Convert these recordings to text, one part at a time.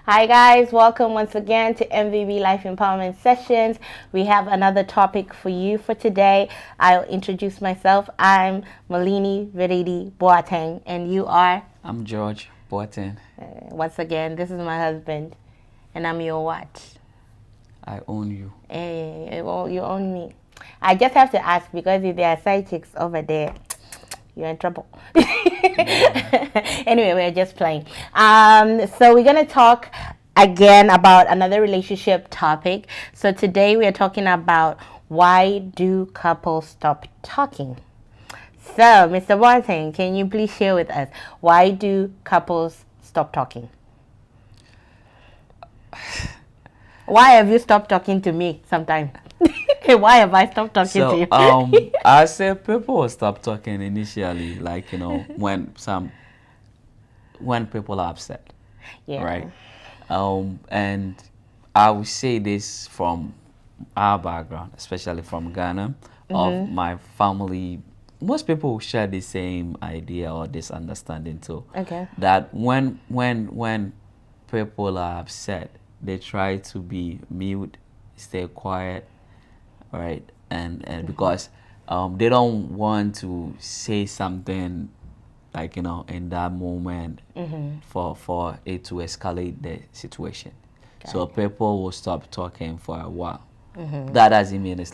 Hi guys, welcome once again to MVB Life Empowerment Sessions. We have another topic for you for today. I'll introduce myself. I'm Malini Veredi Boateng, and you are? I'm George Boateng. Once again, this is my husband, and I'm your what? I own you. Hey, well, you own me. I just have to ask because if there are side chicks over there, you're in trouble. Anyway, we're just playing. So we're gonna talk again about another relationship topic. So today we are talking about why do couples stop talking? So, Mr. Boateng, can you please share with us why do couples stop talking? Why have you stopped talking to me sometimes? Why have I stopped talking to you? I said people will stop talking initially, when people are upset, Yeah. right? And I would say this from our background, especially from Ghana, of my family. Most people share the same idea or this understanding too. Okay. That when people are upset, they try to be mute, stay quiet, right? And because they don't want to say something like in that moment for it to escalate the situation. So people will stop talking for a while. That doesn't mean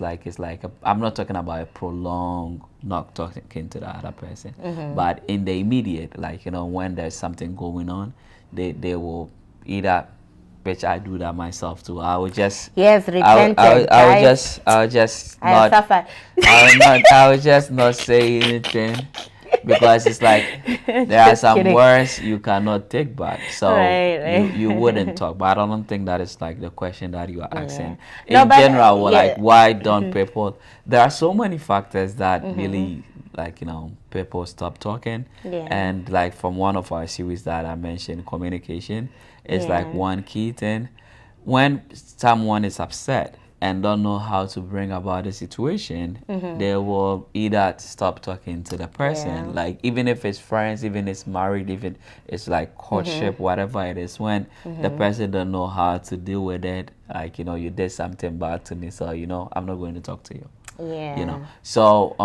I'm not talking about a prolonged not talking to the other person, but in the immediate, when there's something going on, they will either, which I do that myself too. I would just Yes, repented, I would just I have not suffered. I would just not say anything because it's like there are Just some kidding. words you cannot take back, so Right. you wouldn't talk. But I don't think that is like the question that you are asking. No, In but general, yeah. why don't people? There are so many factors that really people stop talking, Yeah. and like from one of our series that I mentioned, communication is like Yeah. one key thing. When someone is upset and don't know how to bring about the situation, they will either stop talking to the person, Yeah. like even if it's friends, even if it's married, even it's like courtship, whatever it is, when the person don't know how to deal with it, like you did something bad to me, so I'm not going to talk to you. Yeah. So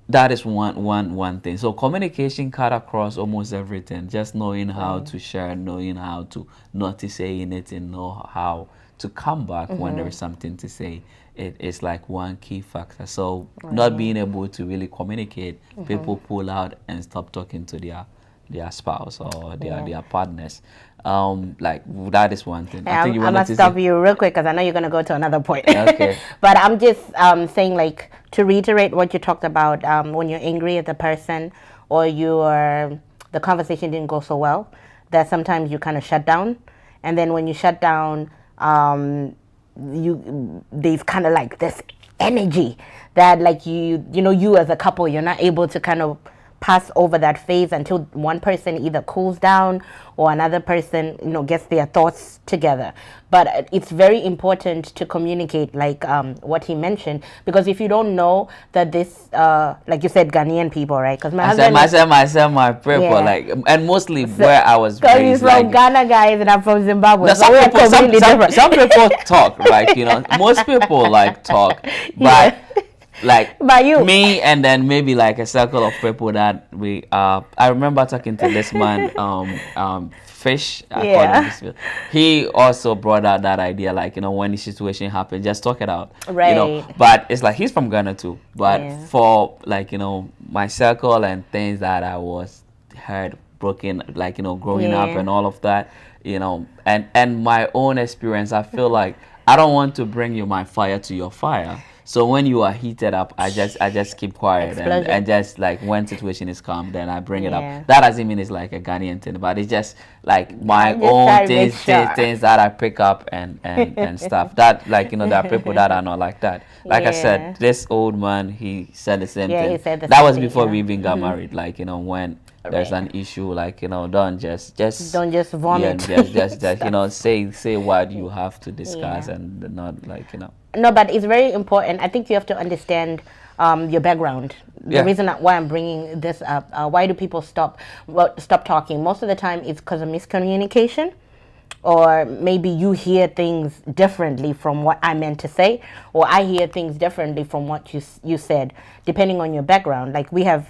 that is one thing. So communication cut across almost everything. Just knowing how to share, knowing how to not to say anything, know how to come back when there is something to say. It is like one key factor. So not being able to really communicate, people pull out and stop talking to their spouse or their partners. Like that is one thing. I think you I wanted must to stop say. you real quick because I know you're going to go to another point. Okay. But I'm just saying, like, to reiterate what you talked about when you're angry at the person or the conversation didn't go so well, that sometimes you kind of shut down. And then when you shut down, there's kind of like this energy that, like, you as a couple, you're not able to kind of pass over that phase until one person either cools down or another person gets their thoughts together. But it's very important to communicate, like what he mentioned, because if you don't know that this like you said, Ghanaian people, right? Because my husband My people, Yeah. like, and mostly where I was because he's raised, from like, Ghana, guys, and I'm from Zimbabwe. now So we're completely different. some people talk, like, most people like talk, but Yeah. like But you- me and then maybe like a circle of people that we I remember talking to this man, Fish, I call him Yeah. this. He also brought out that idea, like, when the situation happened, just talk it out. Right. But it's like he's from Ghana too, but Yeah. for, like, my circle and things that I was heard broken, like, growing up Yeah. and all of that, and my own experience, I feel like I don't want to bring my fire to your fire. So when you are heated up, I just keep quiet, Explosion. and just like when situation is calm, then I bring it Yeah. up. That doesn't mean it's like a Ghanaian thing, but it's just like my I just try own to make things, sure. things that I pick up and stuff. That, like, there are people that are not like that. Like I Yeah. said, this old man, he said the same Yeah, thing. he said the That same was thing, before yeah. we even got married. Like, when there's Right. an issue, like, don't just Don't just vomit. yeah, just say what you have to discuss, Yeah. and not, like, No, but it's very important. I think you have to understand your background. The Yeah. reason why I'm bringing this up, why do people stop talking? Most of the time, it's because of miscommunication. or maybe you hear things differently from what I meant to say, or I hear things differently from what you said, depending on your background. Like we have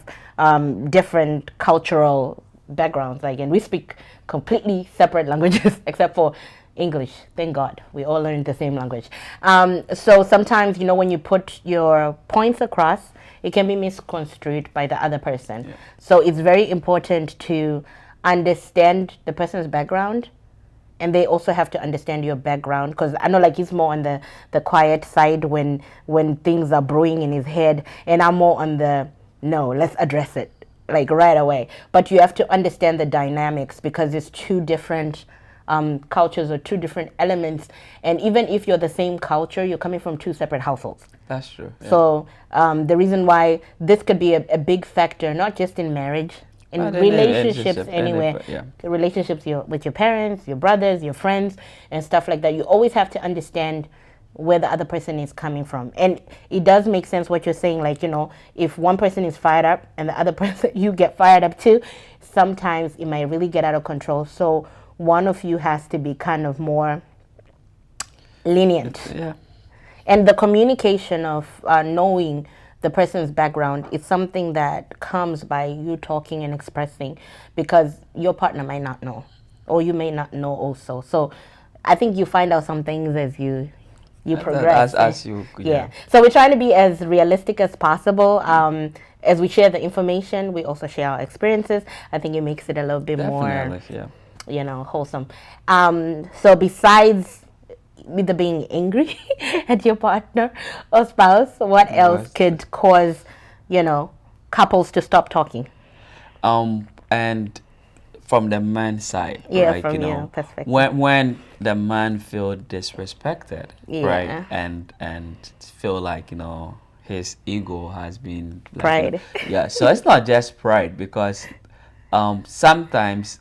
different cultural backgrounds, like, and we speak completely separate languages except for English. Thank God, we all learn the same language. So sometimes, when you put your points across, it can be misconstrued by the other person. Yeah. So it's very important to understand the person's background, and they also have to understand your background, because I know, like, he's more on the quiet side when things are brewing in his head, and I'm more on the no, let's address it like right away. But you have to understand the dynamics, because it's two different cultures or two different elements, and even if you're the same culture, you're coming from two separate households. That's true. Yeah. So the reason why this could be a big factor, not just in marriage, in But in relationships relationship, anywhere, yeah. relationships with your parents, your brothers, your friends, and stuff like that. You always have to understand where the other person is coming from. And it does make sense what you're saying, like, if one person is fired up and the other person, you get fired up too, sometimes it might really get out of control. So one of you has to be kind of more lenient. Yeah. And the communication of knowing the person's background is something that comes by you talking and expressing, because your partner might not know, or you may not know also. So I think you find out some things as you progress. As you, yeah. So we're trying to be as realistic as possible. As we share the information, we also share our experiences. I think it makes it a little bit Definitely, more, wholesome. So besides either being angry at your partner or spouse, what else could cause, couples to stop talking? And from the man's side, Yeah, right? from your perspective. When the man feel disrespected, Yeah. right, and feel like his ego has been like, Pride. yeah. So it's not just pride, because sometimes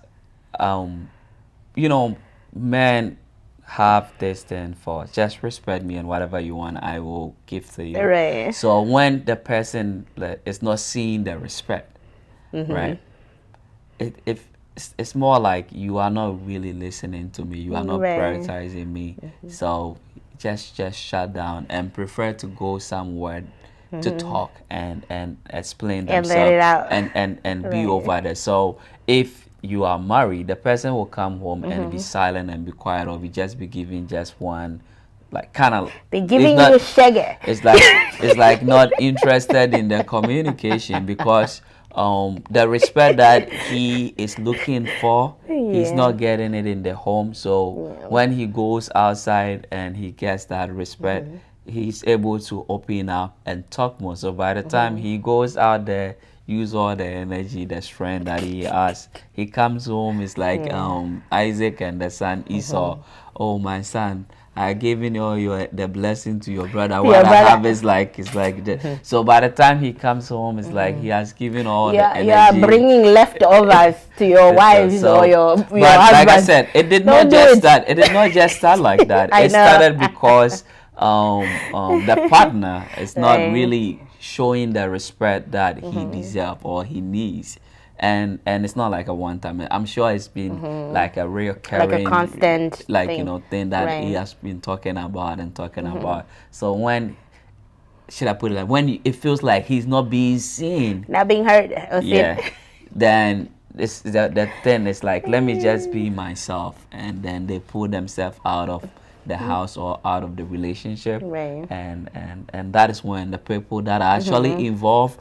men have this thing for just respect me, and whatever you want I will give to you. Right. So when the person is not seeing the respect, right, it's more like you are not really listening to me, you are not Right. prioritizing me. So just shut down and prefer to go somewhere to talk and explain And themselves let it out. and be Right. over there. So if you are married, the person will come home and be silent and be quiet, or just be giving just one, like, kind of, They're giving you a shaggy. it's like not interested in the communication, because the respect that he is looking for, he's Yeah. not getting it in the home. So when he goes outside and he gets that respect, he's able to open up and talk more. So by the time he goes out there, use all the energy, the strength that he has, he comes home, it's like Isaac and the son Esau. Oh, my son, I given you the blessing to your brother. What I have is like, so by the time he comes home, it's like he has given all the energy. You are bringing leftovers to your wives or your But husband. like I said, it did not just start. It did not just start like that. I It know. started because the partner is not Right. really showing the respect that he deserves or he needs. And it's not like a one time. I'm sure it's been like a recurring, Like a constant like thing. thing that he Right. has been talking about and talking about. So when, should I put it like, when it feels like he's not being seen, Not being heard. Or yeah, seen. then it's the thing is like, let me just be myself, and then they pull themselves out of the house or out of the relationship. Right. And that is when the people that are actually involved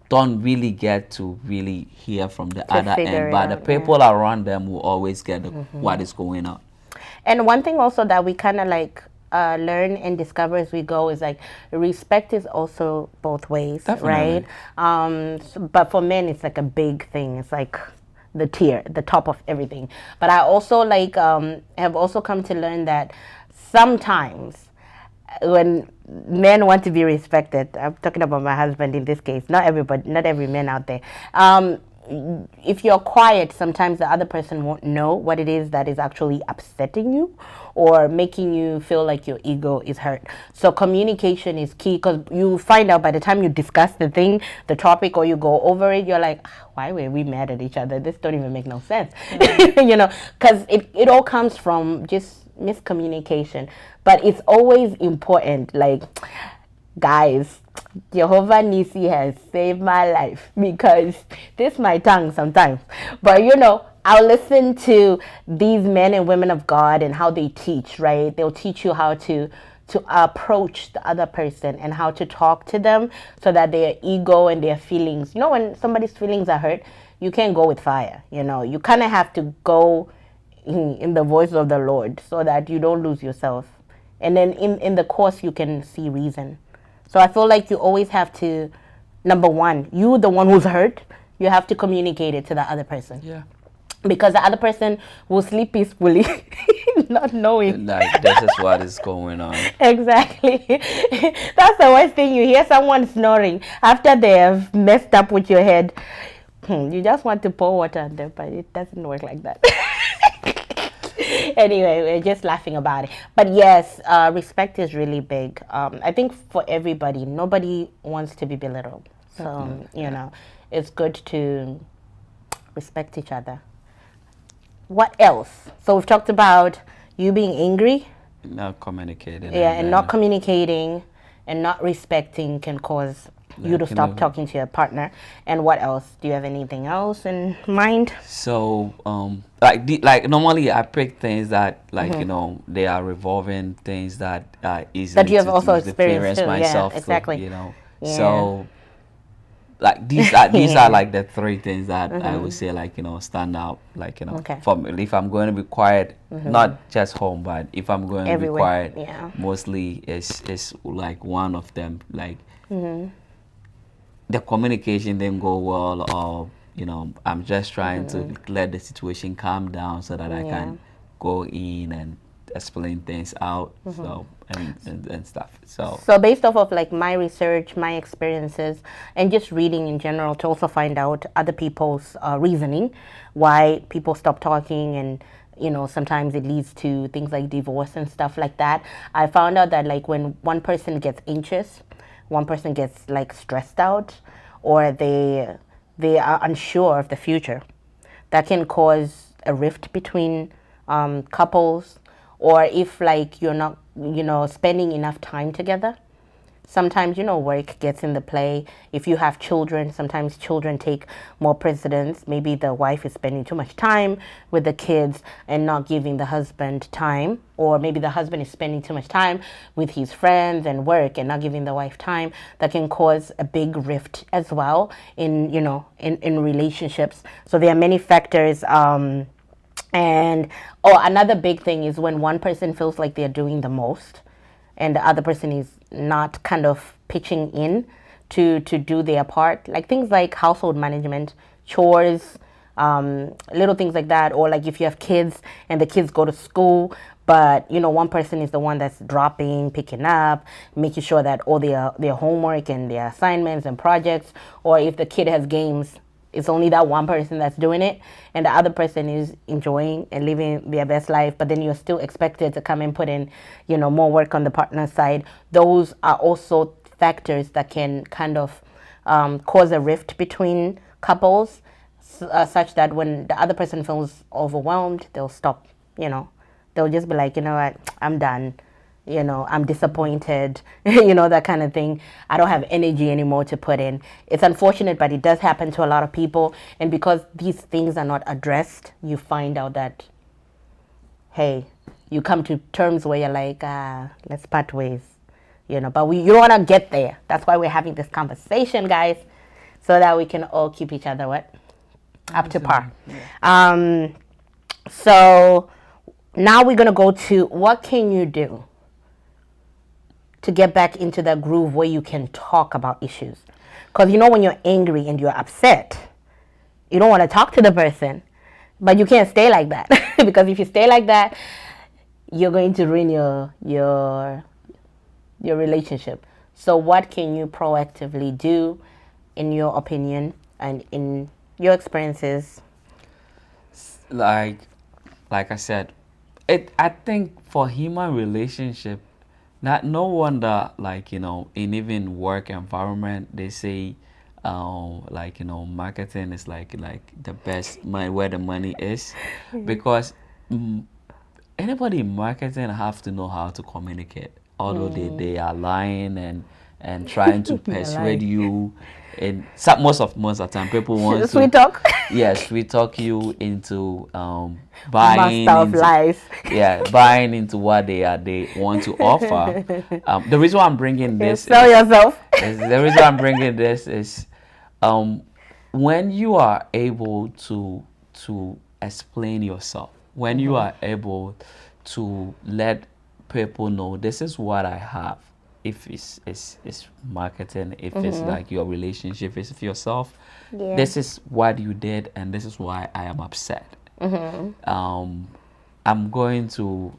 don't really get to really hear from the other figure end, it but the out, people around them will always get what is going on. And one thing also that we kind of like learn and discover as we go is like respect is also both ways, Definitely. right? But for men, it's like a big thing. It's like the top of everything. But I also like have also come to learn that sometimes when men want to be respected, I'm talking about my husband in this case, not everybody, not every man out there. if you're quiet, sometimes the other person won't know what it is that is actually upsetting you or making you feel like your ego is hurt. So communication is key, because you find out by the time you discuss the thing, the topic, or you go over it, you're like, "Ah, why were we mad at each other? This don't even make no sense." Because it all comes from just miscommunication. But it's always important, like, guys, Jehovah Nisi has saved my life, because this my tongue sometimes. But I'll listen to these men and women of God and how they teach, right? They'll teach you how to approach the other person and how to talk to them so that their ego and their feelings, when somebody's feelings are hurt, you can't go with fire. You kind of have to go in the voice of the Lord so that you don't lose yourself. And then in the course, you can see reason. So I feel like you always have to, number one, you, the one who's hurt, you have to communicate it to the other person. Yeah. Because the other person will sleep peacefully, not knowing. Like, this is what is going on. Exactly. That's the worst thing. You hear someone snoring after they have messed up with your head. You just want to pour water on them, but it doesn't work like that. Anyway, we're just laughing about it. But yes, respect is really big. I think for everybody, nobody wants to be belittled. So, it's good to respect each other. What else? So we've talked about you being angry. Not communicating. Yeah, and not communicating and not respecting can cause you to stop talking to your partner. And what else? Do you have anything else in mind? So, like normally I pick things that, like, they are revolving things that are easy that you have to also experienced too. myself Yeah, exactly. through, Yeah. So, like, these are like the three things that I would say, like, stand out, like, Okay. for me, if I'm going to be quiet, not just home, but if I'm going to be quiet, mostly is like one of them, like, the communication didn't go well, or I'm just trying to let the situation calm down so that I can go in and explain things out, so and stuff. So based off of like my research, my experiences, and just reading in general to also find out other people's reasoning why people stop talking, and sometimes it leads to things like divorce and stuff like that. I found out that, like, when one person gets anxious, one person gets like stressed out, or they are unsure of the future, that can cause a rift between couples. Or if, like, you're not spending enough time together, sometimes work gets in the play. If you have children, sometimes children take more precedence. Maybe the wife is spending too much time with the kids and not giving the husband time, or maybe the husband is spending too much time with his friends and work and not giving the wife time. That can cause a big rift as well in relationships. So there are many factors. And another big thing is when one person feels like they're doing the most and the other person is not kind of pitching in to do their part, like things like household management, chores, little things like that. Or like if you have kids and the kids go to school, but one person is the one that's dropping, picking up, making sure that all their homework and their assignments and projects. Or if the kid has games, it's only that one person that's doing it, and the other person is enjoying and living their best life, but then you're still expected to come and put in, more work on the partner side. Those are also factors that can kind of cause a rift between couples, such that when the other person feels overwhelmed, they'll stop, They'll just be like, what, I'm done. I'm disappointed, that kind of thing. I don't have energy anymore to put in. It's unfortunate, but it does happen to a lot of people. And because these things are not addressed, you find out that, hey, you come to terms where you're like, let's part ways, but you don't want to get there. That's why we're having this conversation, guys, so that we can all keep each other up to par. Yeah. So now we're going to go to what can you do to get back into that groove where you can talk about issues. Because when you're angry and you're upset, you don't want to talk to the person, but you can't stay like that. Because if you stay like that, you're going to ruin your relationship. So what can you proactively do, in your opinion, and in Your experiences. like like I said, it I think for human relationship, not no wonder like in even work environment they say like marketing is like the best money where the money is, because mm, anybody in marketing have to know how to communicate, although they are lying and trying to You're persuade lying. you. And some, most of the time people want Sweet to, talk. yes, we talk you into Master buying of into, lies. yeah, buying into what they want to offer. The reason why I'm bringing You this sell yourself. is the reason why I'm bringing this is um, when you are able to explain yourself, when you are able to let people know this is what I have, if it's marketing, if it's like your relationship, if it's yourself, Yeah. this is what you did and this is why I am upset. um, I'm going to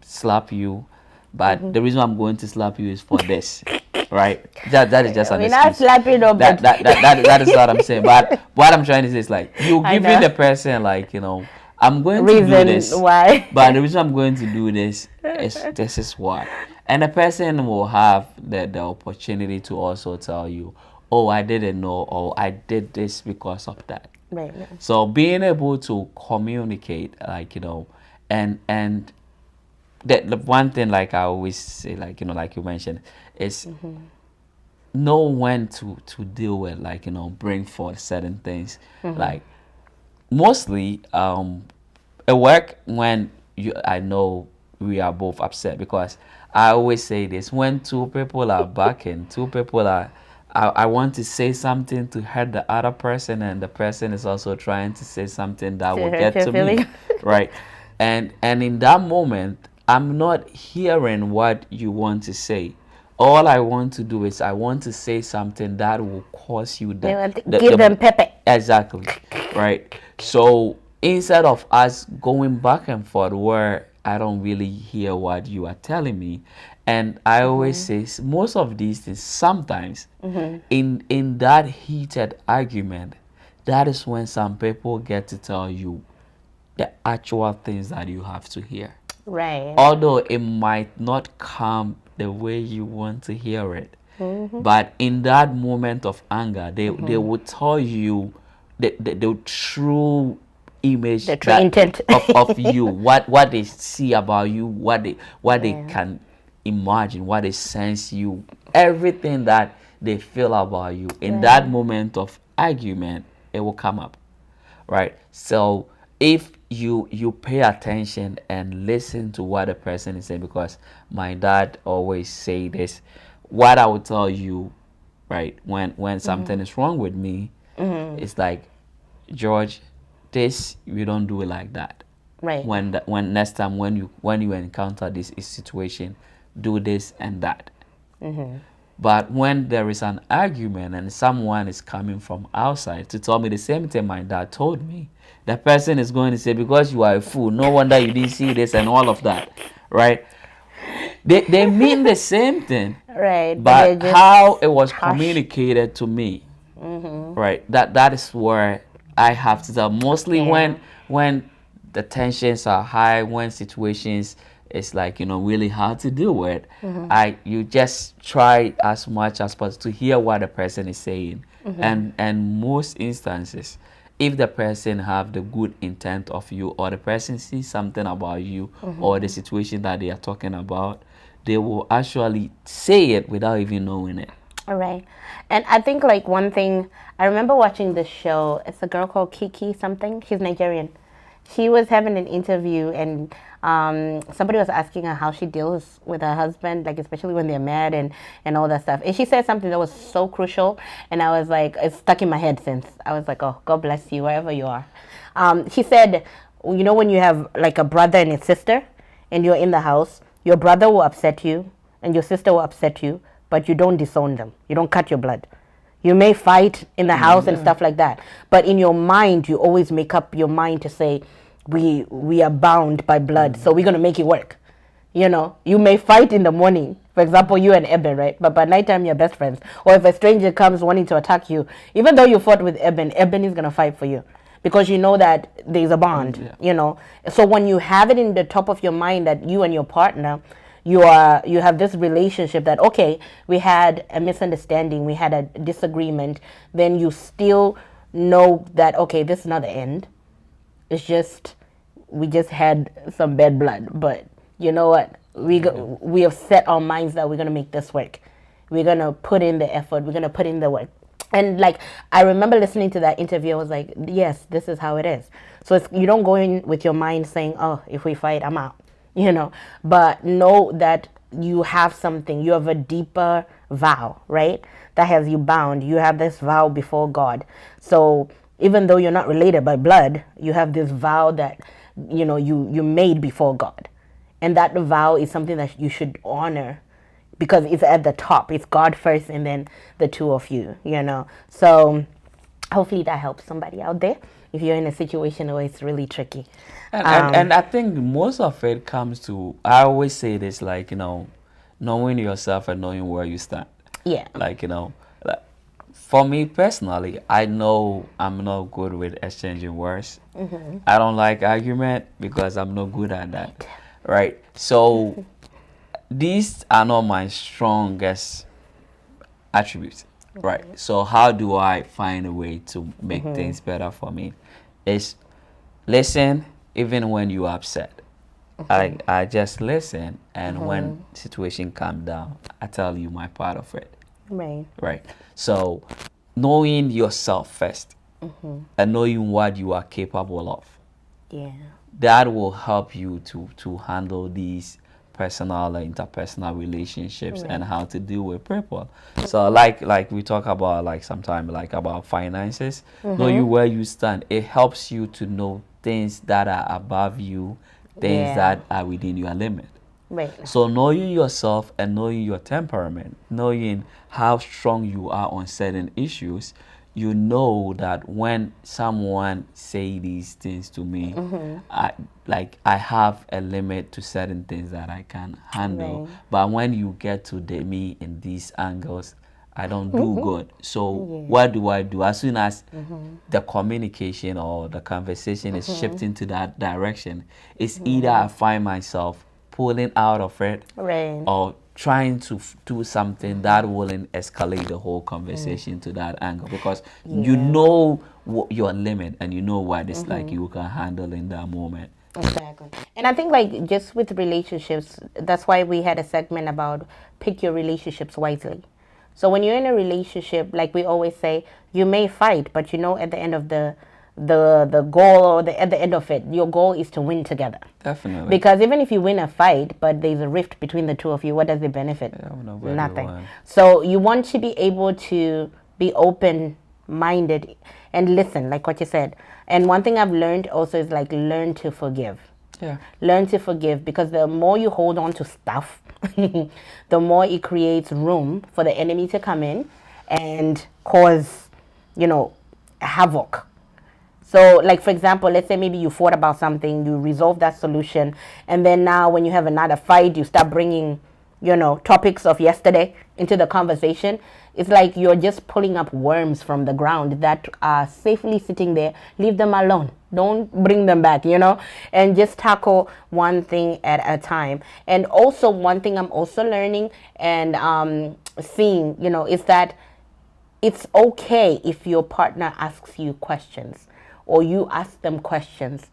slap you, but the reason I'm going to slap you is for this, right? That is just an We're not excuse. slapping nobody. That is what I'm saying. But what I'm trying to say is like you I giving know. the person like I'm going to do Reason this, why. but the reason I'm going to do this is this is why, and the person will have the opportunity to also tell you, oh, I didn't know, or I did this because of that. Right. So being able to communicate, like and the one thing, like I always say, like like you mentioned, is know when to deal with, like bring forth certain things. Like mostly at work, when I know we are both upset, because I always say this: when two people are backing, two people are, I want to say something to hurt the other person, and the person is also trying to say something that To will hurt get your to me, feelings. right? And in that moment, I'm not hearing what you want to say. All I want to do is I want to say something that will cause you They want to give them pepper. exactly, right? So instead of us going back and forth where I don't really hear what you are telling me, and I always say most of these things sometimes in that heated argument, that is when some people get to tell you the actual things that you have to hear, Right. although it might not come the way you want to hear it. But in that moment of anger, they will tell you the true image The true that intent. of you, what they see about you, what they Yeah. can imagine, what they sense you, everything that they feel about you. In that Right. moment of argument, it will come up, right? So if you pay attention and listen to what the person is saying, because my dad always say this, what I would tell you, right, when something is wrong with me, it's like, George, this you don't do it like that. Right. When next time when you encounter this situation, do this and that. But when there is an argument and someone is coming from outside to tell me the same thing my dad told me, the person is going to say, because you are a fool, no wonder you didn't see this and all of that, right? They mean the same thing, Right. But they're but just how it was harsh. communicated to me, right? That is where I have to tell. Mostly Yeah. when the tensions are high, when situations is like really hard to deal with, you just try as much as possible to hear what the person is saying, and most instances, if the person have the good intent of you, or the person sees something about you, or the situation that they are talking about, they will actually say it without even knowing it. All right. And I think like one thing, I remember watching this show. It's a girl called Kiki something. She's Nigerian. She was having an interview, and somebody was asking her how she deals with her husband, like especially when they're mad and all that stuff. And she said something that was so crucial, and I was like, it's stuck in my head since. I was like, oh, God bless you wherever you are. She said, when you have like a brother and a sister, and you're in the house, your brother will upset you, and your sister will upset you, but you don't disown them. You don't cut your blood. You may fight in the house and stuff like that, but in your mind, you always make up your mind to say, we are bound by blood, so we're gonna make it work. You may fight in the morning, For example, you and Eben, right? But by nighttime, you're best friends. Or if a stranger comes wanting to attack you, even though you fought with Eben, Eben is gonna fight for you because you know that there's a bond. Yeah. You know, so when you have it in the top of your mind that you and your partner, you have this relationship that okay, we had a misunderstanding, we had a disagreement, then you still know that okay, this is not the end. It's just we just had some bad blood, but you know what? We have set our minds that we're gonna make this work. We're gonna put in the effort. We're gonna put in the work. And like I remember listening to that interview, I was like, yes, this is how it is. So you don't go in with your mind saying, oh, if we fight, I'm out. You know, but know that you have something. You have a deeper vow, right? That has you bound. You have this vow before God. So even though you're not related by blood, you have this vow that you made before God, and that vow is something that you should honor because it's at the top. It's God first, and then the two of you. So hopefully that helps somebody out there if you're in a situation where it's really tricky. And I think most of it comes to, I always say this, like, knowing yourself and knowing where you stand. Yeah. Like, like, for me personally, I know I'm not good with exchanging words. I don't like argument because I'm not good at that. Right? So these are not my strongest attributes. Right? So how do I find a way to make things better for me? Is listen even when you're upset. I just listen, and when situation calm down, I tell you my part of it. Right. Right. So knowing yourself first and knowing what you are capable of, Yeah. that will help you to handle these personal and interpersonal relationships and how to deal with people. So like we talk about like sometimes like about finances, knowing where you stand, it helps you to know things that are above you, things Yeah. that are within your limit. Right. So knowing yourself and knowing your temperament, knowing how strong you are on certain issues, you know that when someone say these things to me, I have a limit to certain things that I can handle. Right. But when you get to me in these angles, I don't do good. So what do I do? As soon as the communication or the conversation is shifting to that direction, it's either I find myself pulling out of it Right. or trying to do something that wouldn't escalate the whole conversation to that angle, because you know your limit and you know what it's like you can handle in that moment. Exactly. And I think like just with relationships, that's why we had a segment about pick your relationships wisely. So when you're in a relationship, like we always say, you may fight, but at the end of the goal, or at the end of it, your goal is to win together. Definitely. Because even if you win a fight, but there's a rift between the two of you, what does it benefit? nobody Nothing. won. So you want to be able to be open-minded and listen, like what you said. And one thing I've learned also is like learn to forgive. Yeah. Learn to forgive, because the more you hold on to stuff, the more it creates room for the enemy to come in and cause, havoc. So, like, for example, let's say maybe you fought about something, you resolve that solution, and then now when you have another fight, you start bringing, topics of yesterday into the conversation. It's like you're just pulling up worms from the ground that are safely sitting there. Leave them alone. Don't bring them back, and just tackle one thing at a time. And also, one thing I'm also learning and seeing, is that it's okay if your partner asks you questions or you ask them questions.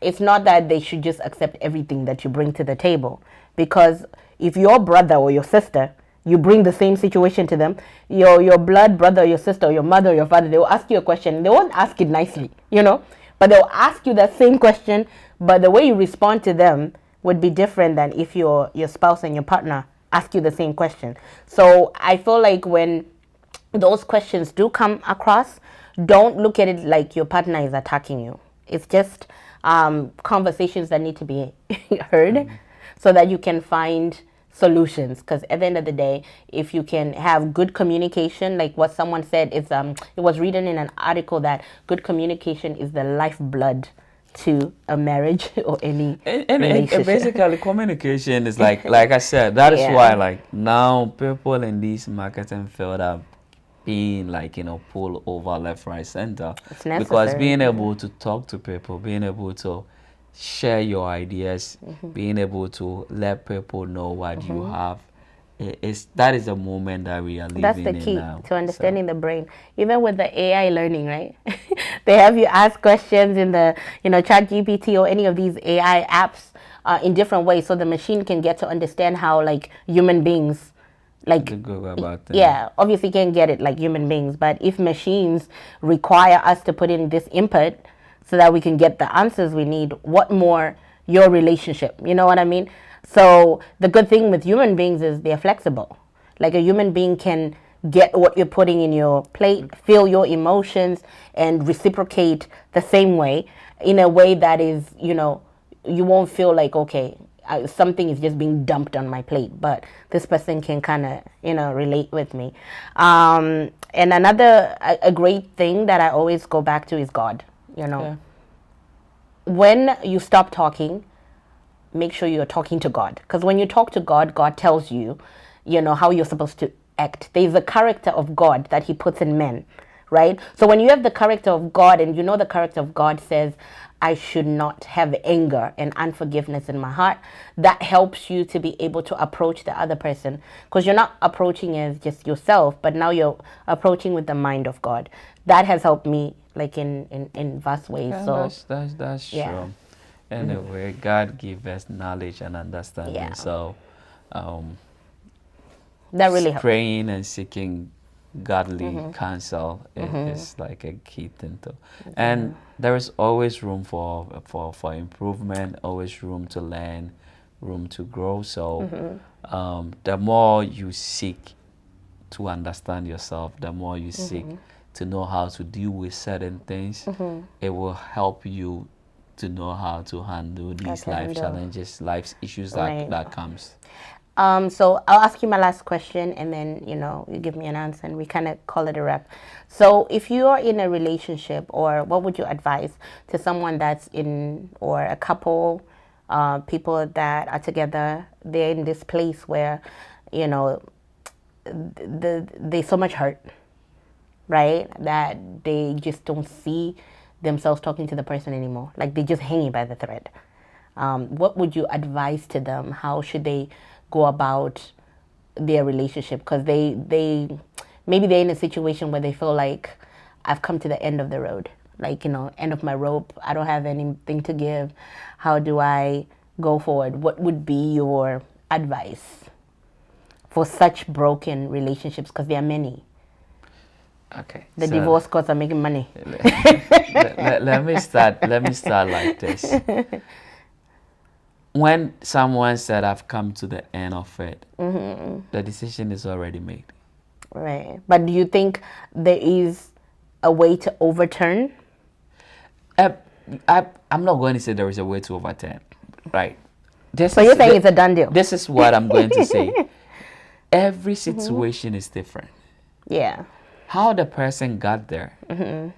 It's not that they should just accept everything that you bring to the table, because if your brother or your sister, you bring the same situation to them, your blood brother or your sister or your mother or your father, they will ask you a question. They won't ask it nicely, but they'll ask you that same question, but the way you respond to them would be different than if your spouse and your partner ask you the same question. So I feel like when those questions do come across, don't look at it like your partner is attacking you. It's just conversations that need to be heard so that you can find solutions. Because at the end of the day, if you can have good communication, like what someone said, it was written in an article that good communication is the lifeblood to a marriage or any And relationship. basically communication is like I said, that is Yeah. why like now people in this marketing field are being like, pulled over left, right, center. It's Because necessary. being able to talk to people, being able to share your ideas, being able to let people know what you have, that is the moment that we are That's living the in key now. to understanding the brain. Even with the AI learning, right? They have you ask questions in the, ChatGPT or any of these AI apps in different ways, so the machine can get to understand how like human beings, like To go about things. yeah, obviously can't get it like human beings, but if machines require us to put in this input so that we can get the answers we need, what more your relationship? You know what I mean? So the good thing with human beings is they're flexible. Like a human being can get what you're putting in your plate, feel your emotions, and reciprocate the same way in a way that is, you won't feel like, okay, something is just being dumped on my plate, but this person can kind of, relate with me. And another, a great thing that I always go back to is God, Yeah. When you stop talking, make sure you're talking to God. Because when you talk to God, God tells you, how you're supposed to act. There's a character of God that He puts in men, right? So when you have the character of God and the character of God says, I should not have anger and unforgiveness in my heart, that helps you to be able to approach the other person. Because you're not approaching as just yourself, but now you're approaching with the mind of God. That has helped me like in vast ways. Yeah, So that's yeah. true. Anyway, God give us knowledge and understanding. Yeah. So, um, That really helps. praying and seeking godly counsel is like a key thing too. And there is always room for improvement, always room to learn, room to grow. So, the more you seek to understand yourself, the more you seek to know how to deal with certain things, it will help you to know how to handle these to life handle. challenges, life issues Right. that comes. So I'll ask you my last question, and then you give me an answer, and we kind of call it a wrap. So if you are in a relationship, or what would you advise to someone that's in, or a couple, people that are together, they're in this place where, there's so much hurt, right? That they just don't see themselves talking to the person anymore. Like they're just hanging by the thread. What would you advise to them? How should they go about their relationship? Because they maybe they're in a situation where they feel like I've come to the end of the road, like end of my rope. I don't have anything to give. How do I go forward? What would be your advice for such broken relationships? Because there are many. Okay. The so divorce courts are making money. let me start like this. When someone said I've come to the end of it, the decision is already made. Right. But do you think there is a way to overturn? I'm not going to say there is a way to overturn, right? So you're saying it's a done deal? This is what I'm going to say. Every situation is different. Yeah. How the person got there,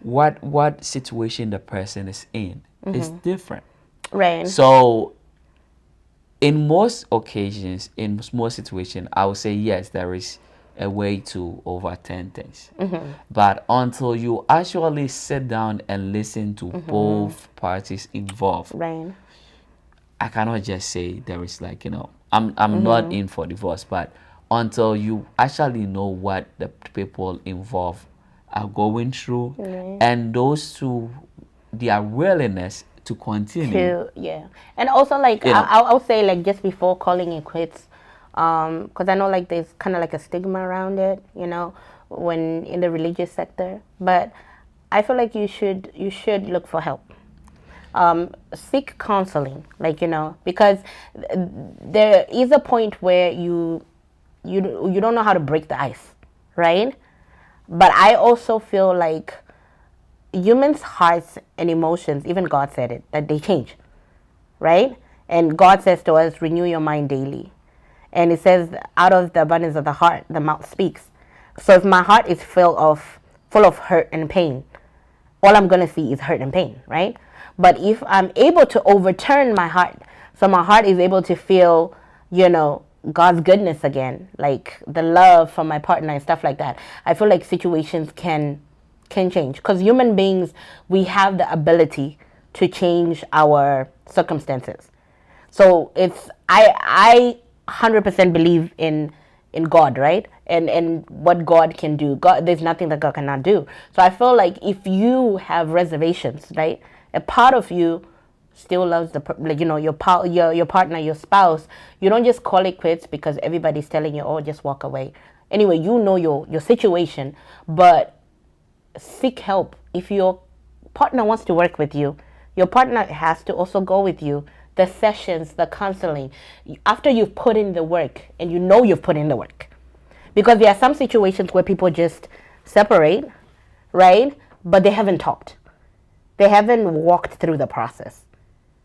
what situation the person is in is different. Right. So in most occasions, in most situations, I would say yes, there is a way to overturn things. But until you actually sit down and listen to both parties involved, Right. I cannot just say there is like, I'm not in for divorce, but until you actually know what the people involved are going through, and those two, their willingness to continue. Yeah. And also like I'll say like just before calling it quits, because I know like there's kind of like a stigma around it, when in the religious sector. But I feel like you should look for help. Seek counseling, like because there is a point where you don't know how to break the ice, right? But I also feel like humans' hearts and emotions, even God said it, that they change, right? And God says to us, renew your mind daily. And it says, out of the abundance of the heart, the mouth speaks. So if my heart is full of hurt and pain, all I'm going to see is hurt and pain, right? But if I'm able to overturn my heart, so my heart is able to feel, God's goodness again, like the love from my partner and stuff like that, I feel like situations can change. Because human beings, we have the ability to change our circumstances. So it's I 100% believe in God, right? And what God can do. God, there's nothing that God cannot do. So I feel like if you have reservations, right, a part of you still loves your partner, your spouse. You don't just call it quits because everybody's telling you, oh, just walk away. Anyway, you know your situation, but seek help. If your partner wants to work with you, your partner has to also go with you. The sessions, the counseling, after you've put in the work, and you know you've put in the work. Because there are some situations where people just separate, right? But they haven't talked. They haven't walked through the process.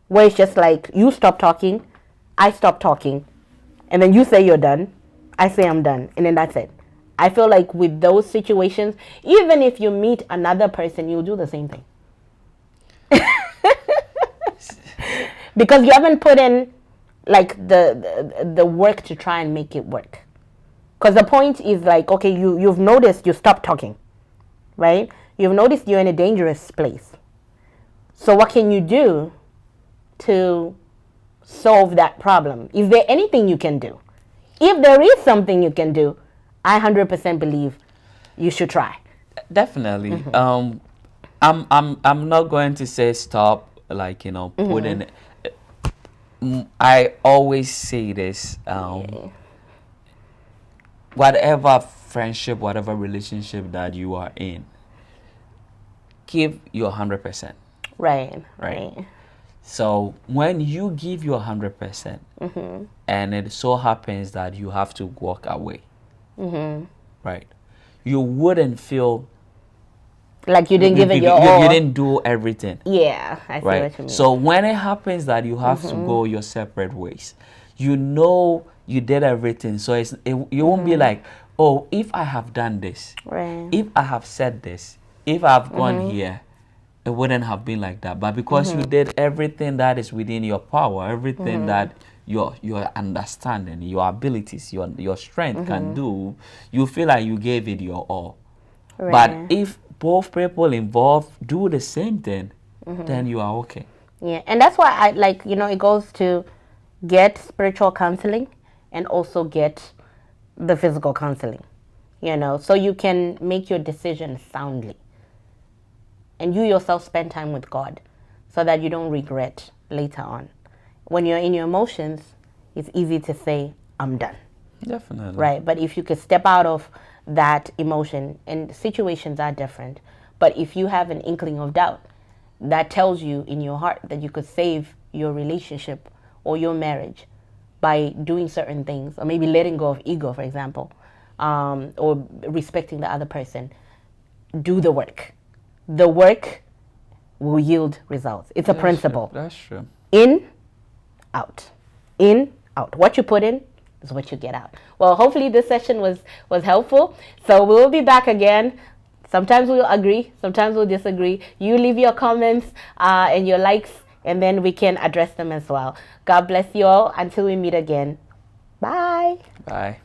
Where it's just like, you stop talking, I stop talking, and then you say you're done, I say I'm done, and then that's it. I feel like with those situations, even if you meet another person, you'll do the same thing. Because you haven't put in like the work to try and make it work. Because the point is like, okay, you've noticed you stopped talking, right? You've noticed you're in a dangerous place. So what can you do to solve that problem? Is there anything you can do? If there is something you can do, I 100% believe you should try. Definitely. Mm-hmm. I'm not going to say stop, like, put in. I always say this. Whatever friendship, whatever relationship that you are in, give your 100%. Right. So when you give your 100%, and it so happens that you have to walk away, right? You wouldn't feel like you didn't give it your all. You didn't do everything. Yeah, I see what you mean. So when it happens that you have to go your separate ways, you did everything. So you won't be like, oh, if I have done this, right, if I have said this, if I've gone here, it wouldn't have been like that. But because you did everything that is within your power, everything that your understanding, your abilities, your strength can do, you feel like you gave it your all. Right. But if both people involved do the same thing, then you are okay. Yeah, and that's why I like, it goes to get spiritual counseling and also get the physical counseling, so you can make your decision soundly. And you yourself spend time with God so that you don't regret later on. When you're in your emotions, it's easy to say, I'm done. Definitely. Right, but if you could step out of that emotion, and situations are different, but if you have an inkling of doubt that tells you in your heart that you could save your relationship or your marriage by doing certain things, or maybe letting go of ego, for example, or respecting the other person, do the work. The work will yield results. It's a principle. That's true. In, out. In, out. What you put in is what you get out. Well, hopefully this session was helpful. So we will be back again. Sometimes we'll agree, sometimes we'll disagree. You leave your comments and your likes, and then we can address them as well. God bless you all until we meet again. Bye. Bye.